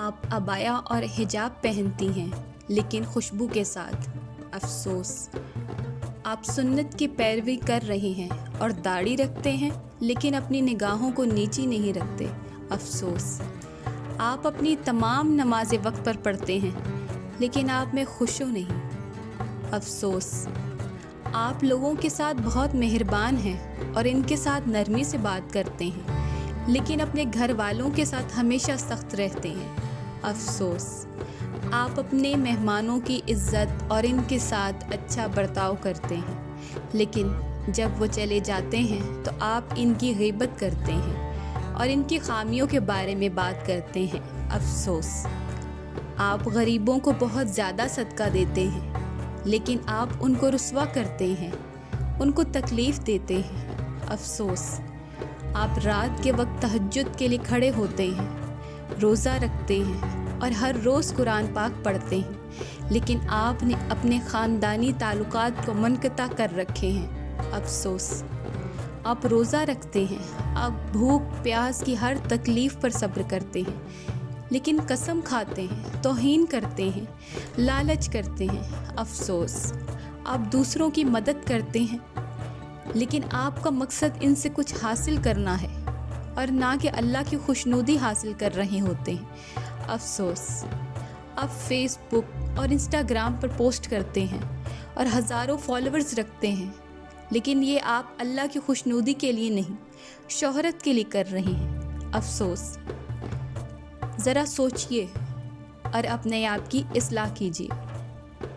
آپ عبایا اور حجاب پہنتی ہیں لیکن خوشبو کے ساتھ، افسوس۔ آپ سنت کی پیروی کر رہے ہیں اور داڑھی رکھتے ہیں لیکن اپنی نگاہوں کو نیچی نہیں رکھتے، افسوس۔ آپ اپنی تمام نمازیں وقت پر پڑھتے ہیں لیکن آپ میں خشوع نہیں، افسوس۔ آپ لوگوں کے ساتھ بہت مہربان ہیں اور ان کے ساتھ نرمی سے بات کرتے ہیں لیکن اپنے گھر والوں کے ساتھ ہمیشہ سخت رہتے ہیں، افسوس۔ آپ اپنے مہمانوں کی عزت اور ان کے ساتھ اچھا برتاؤ کرتے ہیں لیکن جب وہ چلے جاتے ہیں تو آپ ان کی غیبت کرتے ہیں اور ان کی خامیوں کے بارے میں بات کرتے ہیں، افسوس۔ آپ غریبوں کو بہت زیادہ صدقہ دیتے ہیں لیکن آپ ان کو رسوا کرتے ہیں، ان کو تکلیف دیتے ہیں، افسوس۔ آپ رات کے وقت تہجد کے لیے کھڑے ہوتے ہیں، روزہ رکھتے ہیں اور ہر روز قرآن پاک پڑھتے ہیں لیکن آپ نے اپنے خاندانی تعلقات کو منقطع کر رکھے ہیں، افسوس۔ آپ روزہ رکھتے ہیں، آپ بھوک پیاس کی ہر تکلیف پر صبر کرتے ہیں لیکن قسم کھاتے ہیں، توہین کرتے ہیں، لالچ کرتے ہیں، افسوس۔ آپ دوسروں کی مدد کرتے ہیں لیکن آپ کا مقصد ان سے کچھ حاصل کرنا ہے اور نہ کہ اللہ کی خوشنودی حاصل کر رہے ہوتے ہیں، افسوس۔ آپ فیس بک اور انسٹاگرام پر پوسٹ کرتے ہیں اور ہزاروں فالوورز رکھتے ہیں لیکن یہ آپ اللہ کی خوشنودی کے لیے نہیں، شہرت کے لیے کر رہے ہیں، افسوس۔ ذرا سوچئے اور اپنے آپ کی اصلاح کیجیے۔